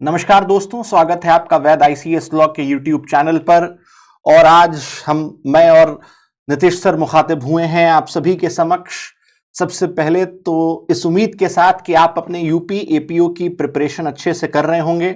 नमस्कार दोस्तों, स्वागत है आपका वैद आईसीएस लॉ के यूट्यूब चैनल पर। और आज मैं और नीतीश सर मुखातिब हुए हैं आप सभी के समक्ष। सबसे पहले तो इस उम्मीद के साथ कि आप अपने यूपी एपीओ की प्रिपरेशन अच्छे से कर रहे होंगे।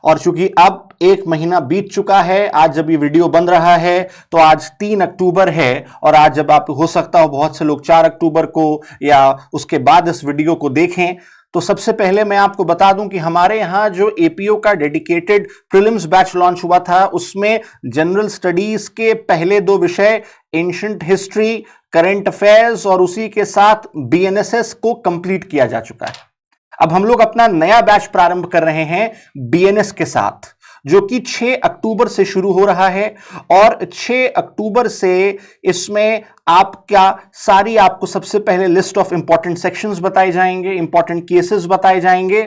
और चूंकि अब 1 महीना बीत चुका है, आज जब ये वीडियो बन रहा है तो आज 3 अक्टूबर है। और आज जब आप हो सकता हो बहुत से लोग 4 अक्टूबर को या उसके बाद इस वीडियो को देखें, तो सबसे पहले मैं आपको बता दूं कि हमारे यहां जो एपीओ का डेडिकेटेड प्रीलिम्स बैच लॉन्च हुआ था, उसमें जनरल स्टडीज के पहले 2 विषय एंशिएंट हिस्ट्री, करंट अफेयर्स और उसी के साथ बीएनएसएस को कंप्लीट किया जा चुका है। अब हम लोग अपना नया बैच प्रारंभ कर रहे हैं बीएनएस के साथ, जो कि 6 अक्टूबर से शुरू हो रहा है। और 6 अक्टूबर से इसमें आपको सबसे पहले लिस्ट ऑफ इंपॉर्टेंट सेक्शंस बताए जाएंगे, इंपॉर्टेंट केसेस बताए जाएंगे।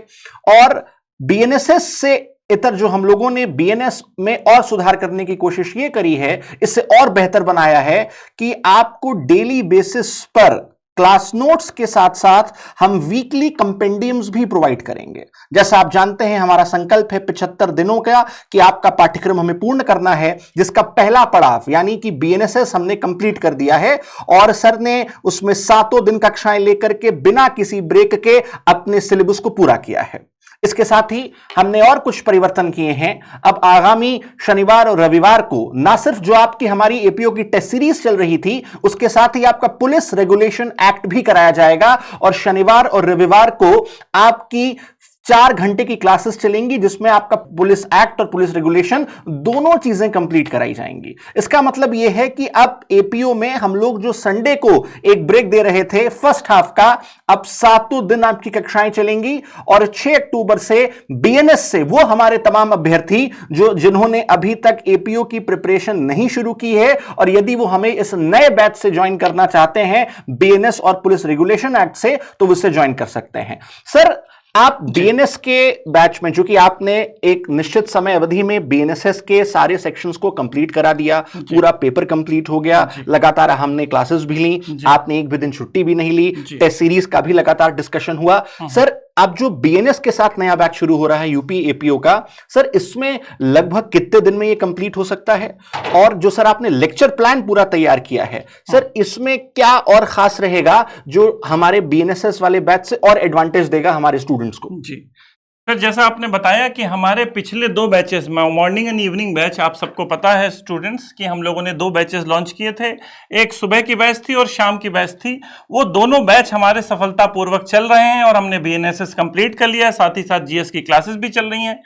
और बीएनएसएस से इतर जो हम लोगों ने बीएनएस में और सुधार करने की कोशिश ये करी है, इससे और बेहतर बनाया है कि आपको डेली बेसिस पर क्लास नोट्स के साथ साथ हम वीकली कंपेंडियम्स भी प्रोवाइड करेंगे। जैसा आप जानते हैं, हमारा संकल्प है 75 दिनों का कि आपका पाठ्यक्रम हमें पूर्ण करना है, जिसका पहला पड़ाव यानी कि बीएनएसएस हमने कंप्लीट कर दिया है। और सर ने उसमें 7 दिन कक्षाएं लेकर के बिना किसी ब्रेक के अपने सिलेबस को पूरा किया है। इसके साथ ही हमने और कुछ परिवर्तन किए हैं। अब आगामी शनिवार और रविवार को ना सिर्फ जो आपकी हमारी एपीओ की टेस्ट सीरीज चल रही थी, उसके साथ ही आपका पुलिस रेगुलेशन एक्ट भी कराया जाएगा। और शनिवार और रविवार को आपकी 4 घंटे की क्लासेस चलेंगी, जिसमें आपका पुलिस एक्ट और पुलिस रेगुलेशन दोनों चीजें कंप्लीट कराई जाएंगी। इसका मतलब यह है कि अब एपीओ में हम लोग जो संडे को एक ब्रेक दे रहे थे फर्स्ट हाफ का, अब 7 दिन आपकी कक्षाएं चलेंगी। और 6 अक्टूबर से बीएनएस से वो हमारे तमाम अभ्यर्थी जिन्होंने अभी तक एपीओ की प्रिपरेशन नहीं शुरू की है, और यदि वो हमें इस नए बैच से ज्वाइन करना चाहते हैं बीएनएस और पुलिस रेगुलेशन एक्ट से, तो वो इससे ज्वाइन कर सकते हैं। सर, आप बीएनएस के बैच में, चूंकि आपने एक निश्चित समय अवधि में बीएनएसएस के सारे सेक्शंस को कंप्लीट करा दिया, पूरा पेपर कंप्लीट हो गया, लगातार हमने क्लासेस भी ली, आपने एक भी दिन छुट्टी भी नहीं ली, टेस्ट सीरीज का भी लगातार डिस्कशन हुआ। सर, अब जो बीएनएस के साथ नया बैच शुरू हो रहा है यूपी एपीओ का, सर इसमें लगभग कितने दिन में ये कंप्लीट हो सकता है? और जो सर आपने लेक्चर प्लान पूरा तैयार किया है, सर इसमें क्या और खास रहेगा जो हमारे बीएनएसएस वाले बैच से और एडवांटेज देगा हमारे स्टूडेंट्स को? जी सर, जैसा आपने बताया कि हमारे पिछले 2 batches, morning and evening batch, आप सबको पता है स्टूडेंट्स कि हम लोगों ने 2 बैचेस लॉन्च किए थे। एक सुबह की बैच थी और शाम की बैच थी। वो दोनों बैच हमारे सफलतापूर्वक चल रहे हैं और हमने बीएनएसएस कंप्लीट कर लिया है, साथ ही साथ जीएस की क्लासेस भी चल रही हैं।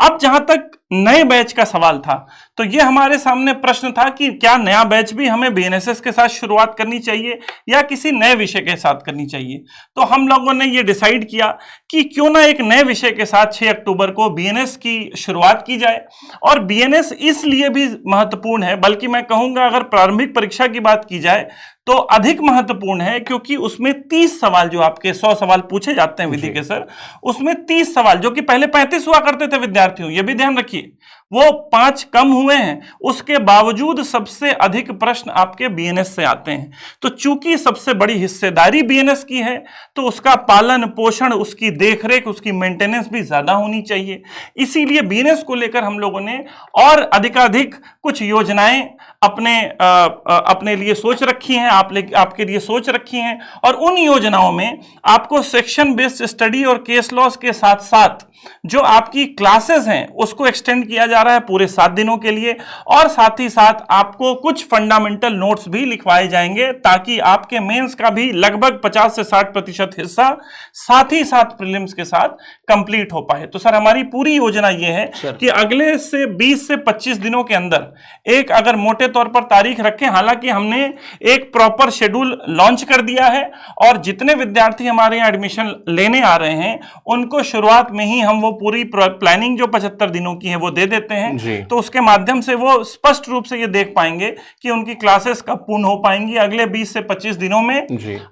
अब जहां तक नए बैच का सवाल था, तो ये हमारे सामने प्रश्न था कि क्या नया बैच भी हमें बीएनएसएस के साथ शुरुआत करनी चाहिए या किसी नए विषय के साथ करनी चाहिए। तो हम लोगों ने ये डिसाइड किया कि क्यों ना एक नए विषय के साथ 6 अक्टूबर को बीएनएस की शुरुआत की जाए। और बीएनएस इसलिए भी महत्वपूर्ण है, बल्कि मैं कहूंगा अगर प्रारंभिक परीक्षा की बात की जाए तो अधिक महत्वपूर्ण है, क्योंकि उसमें 30 सवाल, जो आपके 100 सवाल पूछे जाते हैं विधि के सर, उसमें 30 सवाल, जो कि पहले 35 हुआ करते थे विद्यार्थियों, ये भी ध्यान रखिए, वो 5 कम हुए हैं। उसके बावजूद सबसे अधिक प्रश्न आपके बीएनएस से आते हैं। तो चूंकि सबसे बड़ी हिस्सेदारी बीएनएस की है, तो उसका पालन पोषण, उसकी देखरेख, उसकी मेंटेनेंस भी ज्यादा होनी चाहिए। इसीलिए बीएनएस को लेकर हम लोगों ने और अधिकाधिक कुछ योजनाएं अपने लिए सोच रखी हैं, आपके लिए सोच रखी हैं। और उन योजनाओं में आपको सेक्शन बेस्ड स्टडी और केस लॉस के साथ साथ जो आपकी क्लासेस हैं उसको एक्सटेंड किया जा रहा है पूरे 7 दिनों के लिए। और साथ ही साथ आपको कुछ फंडामेंटल नोट्स भी लिखवाए जाएंगे, ताकि आपके मेंस का भी लगभग 50 से 60% हिस्सा साथ ही साथ प्रीलिम्स के साथ कंप्लीट हो पाए। तो सर, हमारी पूरी योजना यह है कि अगले से 20 से 25 दिनों के अंदर एक, अगर मोटे तौर पर तारीख रखें, हालांकि हमने एक प्रॉपर शेड्यूल लॉन्च कर दिया है और जितने विद्यार्थी हमारे यहाँ एडमिशन लेने आ रहे हैं उनको शुरुआत में ही हम वो पूरी प्लानिंग जो 75 दिनों की है वो दे देते हैं। तो उसके माध्यम से वो स्पष्ट रूप से ये देख पाएंगे कि उनकी क्लासेस कब पूर्ण हो पाएंगी। अगले 20 से 25 दिनों में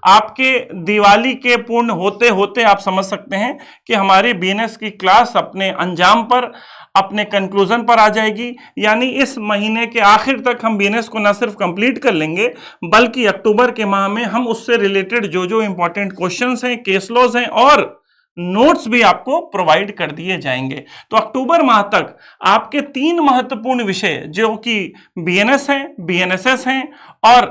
आपके दिवाली के पूर्ण होते होते आप समझ सकते हैं कि हमारी बीएनएस की क्लास अपने अंजाम पर, अपने कंक्लूजन पर आ जाएगी। यानी इस महीने के आखिर तक हम बीएनएस को न सिर्फ कंप्लीट कर लेंगे, बल्कि अक्टूबर के माह में हम उससे रिलेटेड जो जो इंपॉर्टेंट क्वेश्चंस हैं, केस लॉज हैं और नोट्स भी आपको प्रोवाइड कर दिए जाएंगे। तो अक्टूबर माह तक आपके 3 महत्वपूर्ण विषय जो कि बीएनएस हैं, बीएनएसएस हैं और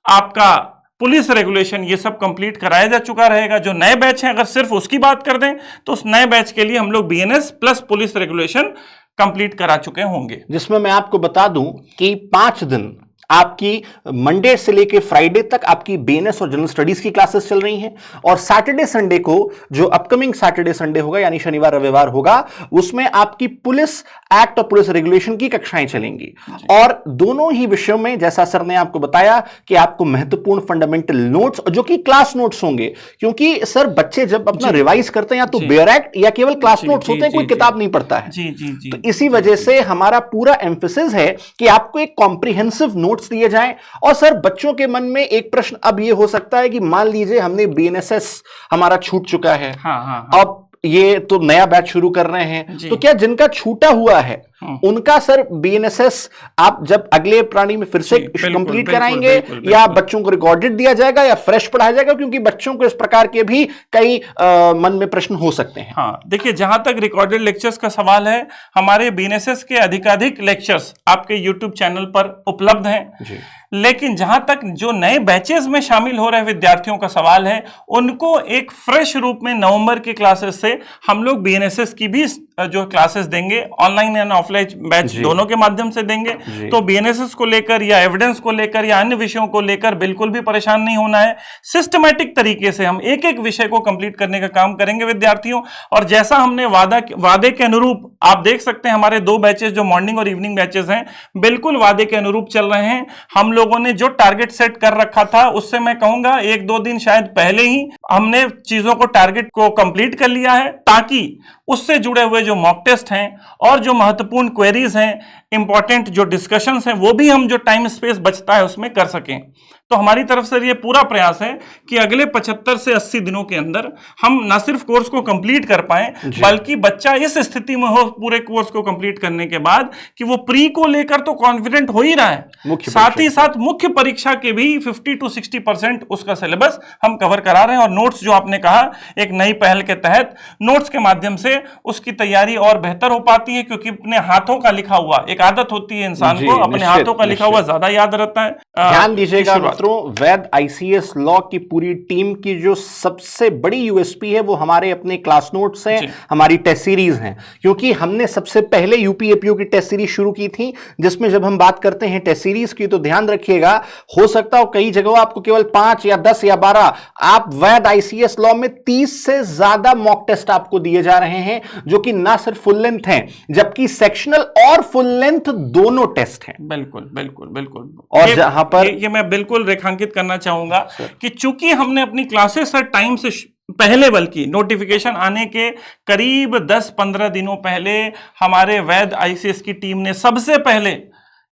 आपका पुलिस रेगुलेशन, ये सब कंप्लीट कराया जा चुका रहेगा। जो नए बैच हैं, अगर सिर्फ उसकी बात कर दें तो उस नए बैच के लिए हम लोग BNS plus police regulation complete करा चुके होंगे, जिसमें मैं आपको बता दूं कि 5 दिन आपकी मंडे से लेके फ्राइडे तक आपकी बीएनएस और जनरल स्टडीज की क्लासेस चल रही हैं, और सैटरडे संडे को जो अपकमिंग सैटरडे संडे होगा यानी शनिवार रविवार होगा, उसमें आपकी पुलिस एक्ट और पुलिस रेगुलेशन की कक्षाएं चलेंगी। और दोनों ही विषयों में जैसा सर ने आपको बताया कि आपको महत्वपूर्ण फंडामेंटल नोट्स जो कि क्लास नोट्स होंगे, क्योंकि सर बच्चे जब अपना रिवाइज करते हैं या तो बेयर एक्ट या केवल क्लास नोट्स होते हैं, कोई किताब नहीं पढ़ता है। तो इसी वजह से हमारा पूरा एम्फेसिस है कि आपको एक कॉम्प्रिहेंसिव नोट्स दिए जाएं। और सर बच्चों के मन में एक प्रश्न अब यह हो सकता है कि मान लीजिए हमने बीएनएसएस हमारा छूट चुका है, अब ये तो नया बैच शुरू कर रहे हैं, तो क्या जिनका छूटा हुआ है उनका सर बीएनएसएस आप जब अगले प्राणी में फिर से कंप्लीट कराएंगे या बच्चों को रिकॉर्डेड दिया जाएगा या फ्रेश पढ़ाया जाएगा? क्योंकि बच्चों को इस प्रकार के भी कई मन में प्रश्न हो सकते हैं। हाँ, देखिए, जहां तक रिकॉर्डेड लेक्चर्स का सवाल है, हमारे बीएनएसएस के अधिकाधिक लेक्चर्स आपके यूट्यूब चैनल पर उपलब्ध हैं। लेकिन जहां तक जो नए बैचेस में शामिल हो रहे विद्यार्थियों का सवाल है, उनको एक फ्रेश रूप में नवंबर की क्लासेस से हम लोग बीएनएसएस की भी जो क्लासेस देंगे, ऑनलाइन एंड ऑफलाइन बैच दोनों के माध्यम से देंगे। तो बीएनएसएस को लेकर या एविडेंस को लेकर या अन्य विषयों को लेकर बिल्कुल भी परेशान नहीं होना है। सिस्टमैटिक तरीके से हम एक एक विषय को कंप्लीट करने का काम करेंगे विद्यार्थियों। और जैसा हमने वादे के अनुरूप, आप देख सकते हैं हमारे 2 बैचेस जो मॉर्निंग और इवनिंग बैचेस हैं, बिल्कुल वादे के अनुरूप चल रहे हैं। हम लोगों ने जो टारगेट सेट कर रखा था, उससे मैं कहूंगा 1-2 दिन शायद पहले ही हमने चीजों को, टारगेट को कंप्लीट कर लिया है, ताकि उससे जुड़े हुए जो मॉक टेस्ट हैं और जो महत्वपूर्ण क्वेरीज हैं, इंपॉर्टेंट जो डिस्कशंस हैं, वो भी हम जो टाइम स्पेस बचता है उसमें कर सकें। तो हमारी तरफ से ये पूरा प्रयास है कि अगले 75 से 80 दिनों के अंदर हम न सिर्फ कोर्स को कंप्लीट कर पाएं, बल्कि बच्चा इस स्थिति में हो पूरे कोर्स को कंप्लीट करने के बाद कि वो प्री को लेकर तो कॉन्फिडेंट हो ही रहा है, साथ ही साथ मुख्य परीक्षा के भी 50 to 60% उसका सिलेबस हम कवर करा रहे हैं। और नोट्स जो आपने कहा, एक नई पहल के तहत नोट्स के माध्यम से उसकी तैयारी और बेहतर हो पाती है, क्योंकि अपने हाथों का लिखा हुआ, एक आदत होती है इंसान को, अपने हाथों का लिखा हुआ ज्यादा याद रहता है। ध्यान दीजिएगा मित्रों, वैद आईसीएस लॉ की पूरी टीम की जो सबसे बड़ी यूएसपी है वो हमारे अपने क्लास नोट्स हैं, हमारी टेस्ट सीरीज हैं। क्योंकि हमने सबसे पहले यूपीएपीओ की टेस्ट सीरीज शुरू की थी, जिसमें जब हम बात करते हैं टेस्ट सीरीज की, तो ध्यान रखिएगा, हो सकता हो कई जगहों आपको केवल 5 या 10 या 12, आप वैद आईसीएस लॉ में 30 से ज्यादा मॉक टेस्ट आपको दिए जा रहे हैं, जो कि ना सिर्फ फुल लेंथ हैं, जबकि सेक्शनल और फुल लेंथ दोनों टेस्ट हैं। बिल्कुल बिल्कुल बिल्कुल। और जहां पर ये मैं बिल्कुल रेखांकित करना चाहूंगा कि चूंकि हमने अपनी क्लासेस सर टाइम से पहले, बल्कि नोटिफिकेशन आने के करीब 10-15 दिनों पहले हमारे वैद आईसीएस की टीम ने सबसे पहले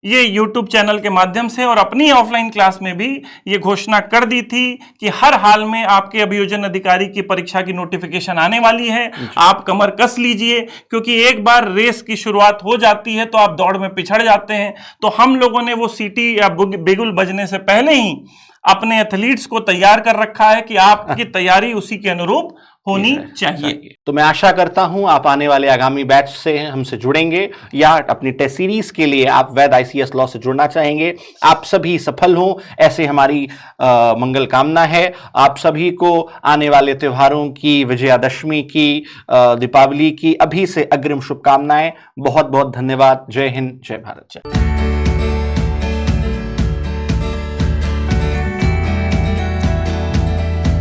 ये YouTube चैनल के माध्यम से और अपनी ऑफलाइन क्लास में भी ये घोषणा कर दी थी कि हर हाल में आपके अभियोजन अधिकारी की परीक्षा की नोटिफिकेशन आने वाली है। आप कमर कस लीजिए, क्योंकि एक बार रेस की शुरुआत हो जाती है तो आप दौड़ में पिछड़ जाते हैं। तो हम लोगों ने वो सीटी या बिगुल बजने से पहले ही अपने एथलीट्स को तैयार कर रखा है कि आपकी तैयारी उसी के अनुरूप होनी चाहिए। तो मैं आशा करता हूं आप आने वाले आगामी बैच से हमसे जुड़ेंगे या अपनी टेस्ट सीरीज के लिए आप वैद आईसीएस लॉ से जुड़ना चाहेंगे। आप सभी सफल हों, ऐसे हमारी मंगल कामना है। आप सभी को आने वाले त्योहारों की, विजयादशमी की, दीपावली की अभी से अग्रिम शुभकामनाएं। बहुत बहुत धन्यवाद। जय हिंद, जय भारत।